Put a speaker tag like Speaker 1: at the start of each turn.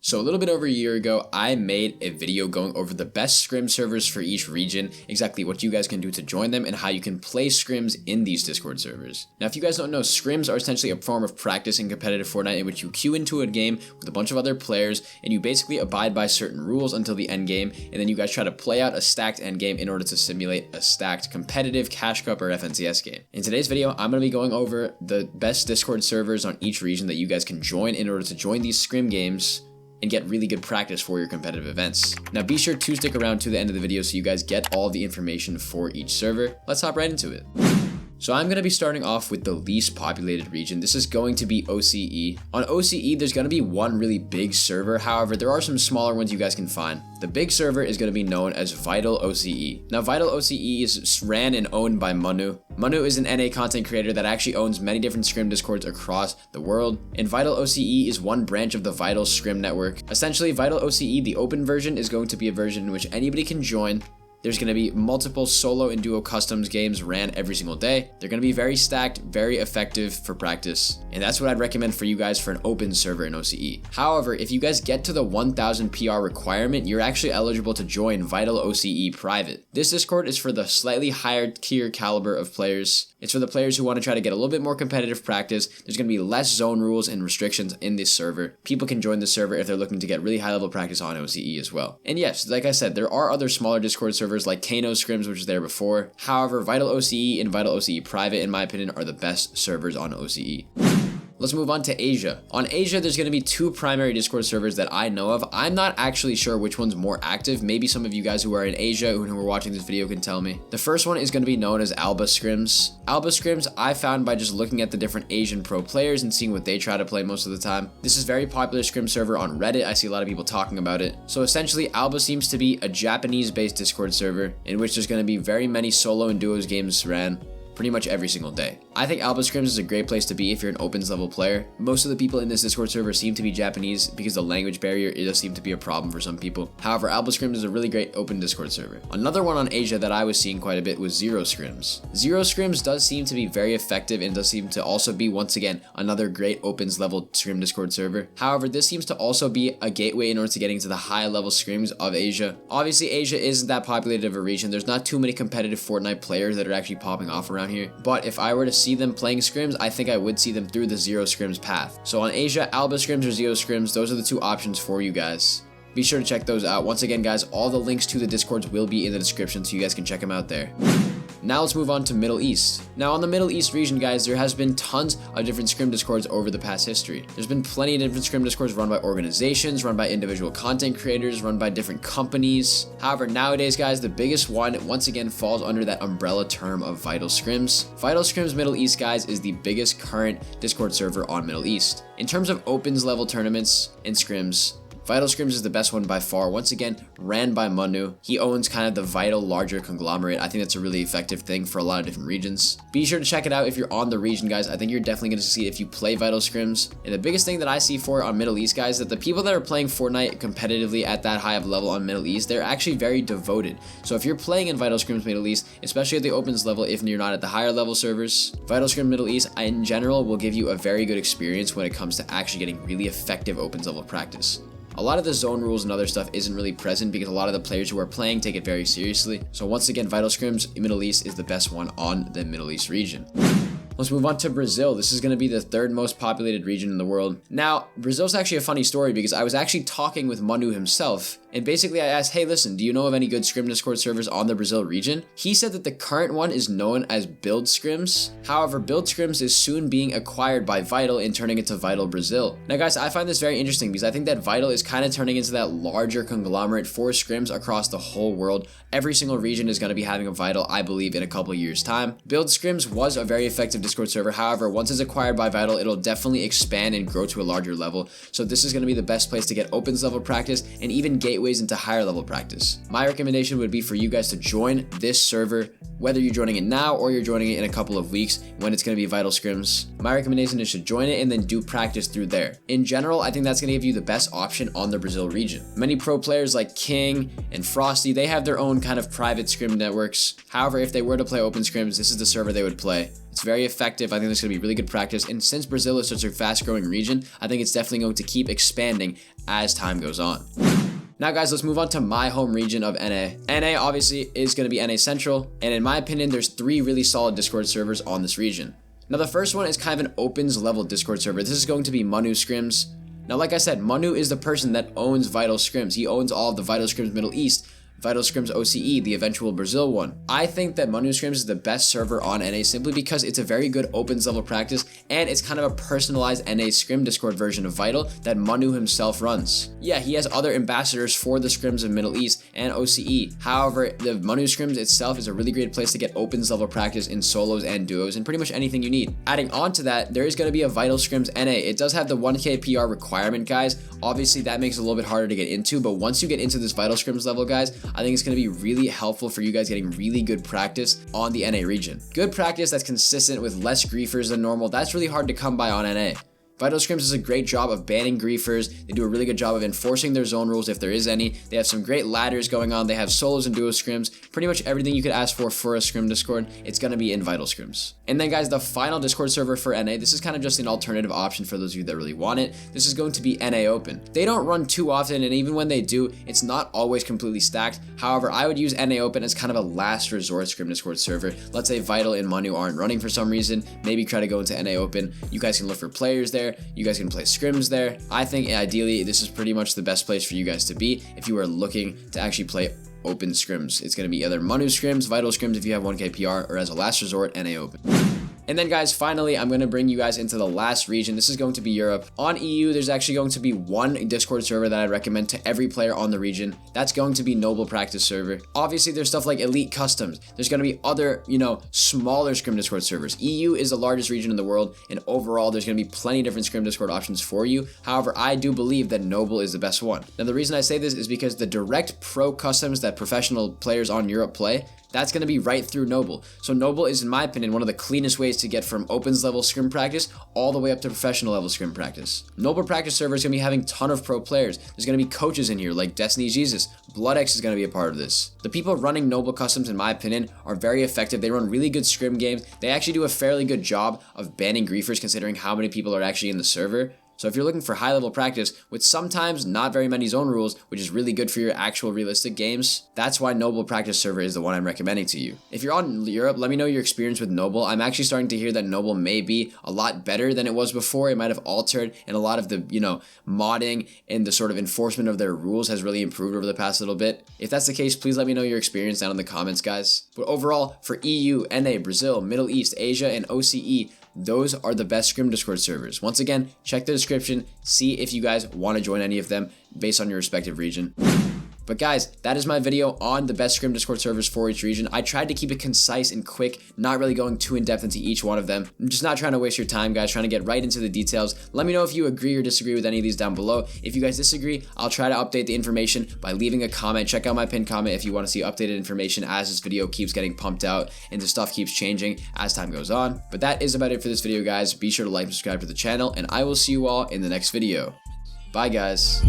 Speaker 1: So a little bit over a year ago, I made a video going over the best Scrim servers for each region, exactly what you guys can do to join them, and how you can play Scrims in these Discord servers. Now, if you guys don't know, Scrims are essentially a form of practice in competitive Fortnite in which you queue into a game with a bunch of other players, and you basically abide by certain rules until the end game, and then you guys try to play out a stacked end game in order to simulate a stacked competitive Cash Cup or FNCS game. In today's video, I'm going to be going over the best Discord servers on each region that you guys can join in order to join these Scrim games and get really good practice for your competitive events. Now be sure to stick around to the end of the video so you guys get all the information for each server. Let's hop right into it. So I'm going to be starting off with the least populated region. This is going to be OCE. On OCE, there's going to be one really big server. However, there are some smaller ones you guys can find. The big server is going to be known as Vital OCE. Now, Vital OCE is ran and owned by Manu. Manu is an NA content creator that actually owns many different Scrim Discords across the world. And Vital OCE is one branch of the Vital Scrim network. Essentially, Vital OCE, the open version, is going to be a version in which anybody can join. There's going to be multiple solo and duo customs games ran every single day. They're going to be very stacked, very effective for practice. And that's what I'd recommend for you guys for an open server in OCE. However, if you guys get to the 1000 PR requirement, you're actually eligible to join Vital OCE Private. This Discord is for the slightly higher tier caliber of players. It's for the players who want to try to get a little bit more competitive practice. There's going to be less zone rules and restrictions in this server. People can join the server if they're looking to get really high level practice on OCE as well. And yes, like I said, there are other smaller Discord servers like Kano Scrims, which was there before. However, Vital OCE and Vital OCE Private, in my opinion, are the best servers on OCE. Let's move on to Asia. On Asia, there's going to be two primary Discord servers that I know of. I'm not actually sure which one's more active. Maybe some of you guys who are in Asia who are watching this video can tell me. The first one is going to be known as Alba Scrims. Alba Scrims I found by just looking at the different Asian pro players and seeing what they try to play most of the time. This is a very popular Scrim server on Reddit. I see a lot of people talking about it. So essentially, Alba seems to be a Japanese-based Discord server in which there's going to be very many solo and duos games ran pretty much every single day. I think Alba Scrims is a great place to be if you're an opens level player. Most of the people in this Discord server seem to be Japanese because the language barrier does seem to be a problem for some people. However, Alba Scrims is a really great open Discord server. Another one on Asia that I was seeing quite a bit was Zero Scrims. Zero Scrims does seem to be very effective and does seem to also be, once again, another great opens level Scrim Discord server. However, this seems to also be a gateway in order to getting to the high level Scrims of Asia. Obviously, Asia isn't that populated of a region. There's not too many competitive Fortnite players that are actually popping off around here. But if I were to see them playing Scrims, I think I would see them through the Zero Scrims path. So on Asia, Alba Scrims or Zero Scrims, those are the two options for you guys. Be sure to check those out. Once again, guys, all the links to the Discords will be in the description, so you guys can check them out there. Now let's move on to Middle East. Now on the Middle East region, guys, there has been tons of different Scrim Discords over the past history. There's been plenty of different Scrim Discords run by organizations, run by individual content creators, run by different companies. However, nowadays, guys, the biggest one once again falls under that umbrella term of Vital Scrims. Vital Scrims Middle East, guys, is the biggest current Discord server on Middle East. In terms of opens level tournaments and Scrims, Vital Scrims is the best one by far. Once again, ran by Manu. He owns kind of the Vital larger conglomerate. I think that's a really effective thing for a lot of different regions. Be sure to check it out if you're on the region, guys. I think you're definitely going to succeed if you play Vital Scrims. And the biggest thing that I see for it on Middle East, guys, that the people that are playing Fortnite competitively at that high of level on Middle East, they're actually very devoted. So if you're playing in Vital Scrims Middle East, especially at the opens level, if you're not at the higher level servers, Vital Scrim Middle East in general will give you a very good experience when it comes to actually getting really effective opens level practice. A lot of the zone rules and other stuff isn't really present because a lot of the players who are playing take it very seriously. So once again, Vital Scrims Middle East is the best one on the Middle East region. Let's move on to Brazil. This is going to be the third most populated region in the world. Now, Brazil's actually a funny story because I was actually talking with Manu himself, and basically I asked, hey, listen, do you know of any good Scrim Discord servers on the Brazil region? He said that the current one is known as Build Scrims. However, Build Scrims is soon being acquired by Vital and turning into Vital Brazil. Now, guys, I find this very interesting because I think that Vital is kind of turning into that larger conglomerate for Scrims across the whole world. Every single region is going to be having a Vital, I believe, in a couple years' time. Build Scrims was a very effective Discord server. However, once it's acquired by Vital, it'll definitely expand and grow to a larger level. So this is going to be the best place to get opens level practice and even gateways into higher level practice. My recommendation would be for you guys to join this server, whether you're joining it now or you're joining it in a couple of weeks when it's going to be Vital Scrims. My recommendation is to join it and then do practice through there. In general, I think that's going to give you the best option on the Brazil region. Many pro players like King and Frosty, they have their own kind of private Scrim networks. However, if they were to play open Scrims, this is the server they would play. It's very effective. I think this is going to be really good practice. And since Brazil is such a fast growing region, I think it's definitely going to keep expanding as time goes on. Now guys, let's move on to my home region of NA. NA obviously is going to be NA Central, and in my opinion, there's 3 really solid Discord servers on this region. Now the first one is kind of an opens level Discord server. This is going to be Manu Scrims. Now like I said, Manu is the person that owns Vital Scrims. He owns all of the Vital Scrims Middle East, Vital Scrims OCE, the eventual Brazil one. I think that Manu Scrims is the best server on NA simply because it's a very good opens level practice, and it's kind of a personalized NA Scrim Discord version of Vital that Manu himself runs. Yeah, he has other ambassadors for the Scrims of Middle East and OCE. However, the Manu Scrims itself is a really great place to get opens level practice in solos and duos and pretty much anything you need. Adding on to that, there is going to be a Vital Scrims NA. It does have the 1k PR requirement, guys. Obviously, that makes it a little bit harder to get into, but once you get into this Vital Scrims level, guys, I think it's going to be really helpful for you guys getting really good practice on the NA region. Good practice that's consistent with less griefers than normal, that's really hard to come by on NA. Vital Scrims does a great job of banning griefers. They do a really good job of enforcing their zone rules if there is any. They have some great ladders going on. They have solos and duo scrims. Pretty much everything you could ask for a scrim Discord, it's going to be in Vital Scrims. And then guys, the final Discord server for NA, this is kind of just an alternative option for those of you that really want it. This is going to be NA Open. They don't run too often, and even when they do, it's not always completely stacked. However, I would use NA Open as kind of a last resort scrim Discord server. Let's say Vital and Manu aren't running for some reason. Maybe try to go into NA Open. You guys can look for players there. You guys can play scrims there. I think ideally this is pretty much the best place for you guys to be if you are looking to actually play open scrims. It's going to be either Manu Scrims, Vital Scrims if you have 1k PR, or as a last resort, NA Open. And then guys, finally, I'm going to bring you guys into the last region. This is going to be Europe. On EU, there's actually going to be one Discord server that I recommend to every player on the region. That's going to be Noble Practice server. Obviously, there's stuff like Elite Customs. There's going to be other, smaller Scrim Discord servers. EU is the largest region in the world, and overall, there's going to be plenty of different Scrim Discord options for you. However, I do believe that Noble is the best one. Now, the reason I say this is because the direct pro customs that professional players on Europe play, that's going to be right through Noble. So Noble is, in my opinion, one of the cleanest ways to get from opens level scrim practice all the way up to professional level scrim practice. Noble Practice server is going to be having a ton of pro players. There's going to be coaches in here like Destiny Jesus. BloodX is going to be a part of this. The people running Noble Customs, in my opinion, are very effective. They run really good scrim games. They actually do a fairly good job of banning griefers considering how many people are actually in the server. So if you're looking for high-level practice with sometimes not very many zone rules, which is really good for your actual realistic games, that's why Noble Practice server is the one I'm recommending to you. If you're on Europe, let me know your experience with Noble. I'm actually starting to hear that Noble may be a lot better than it was before. It might have altered, and a lot of the, modding and the sort of enforcement of their rules has really improved over the past little bit. If that's the case, please let me know your experience down in the comments, guys. But overall, for EU, NA, Brazil, Middle East, Asia, and OCE, those are the best Scrim Discord servers. Once again, check the description, see if you guys want to join any of them based on your respective region. But guys, that is my video on the best Scrim Discord servers for each region. I tried to keep it concise and quick, not really going too in-depth into each one of them. I'm just not trying to waste your time, guys, trying to get right into the details. Let me know if you agree or disagree with any of these down below. If you guys disagree, I'll try to update the information by leaving a comment. Check out my pinned comment if you want to see updated information as this video keeps getting pumped out and the stuff keeps changing as time goes on. But that is about it for this video, guys. Be sure to like and subscribe to the channel, and I will see you all in the next video. Bye, guys.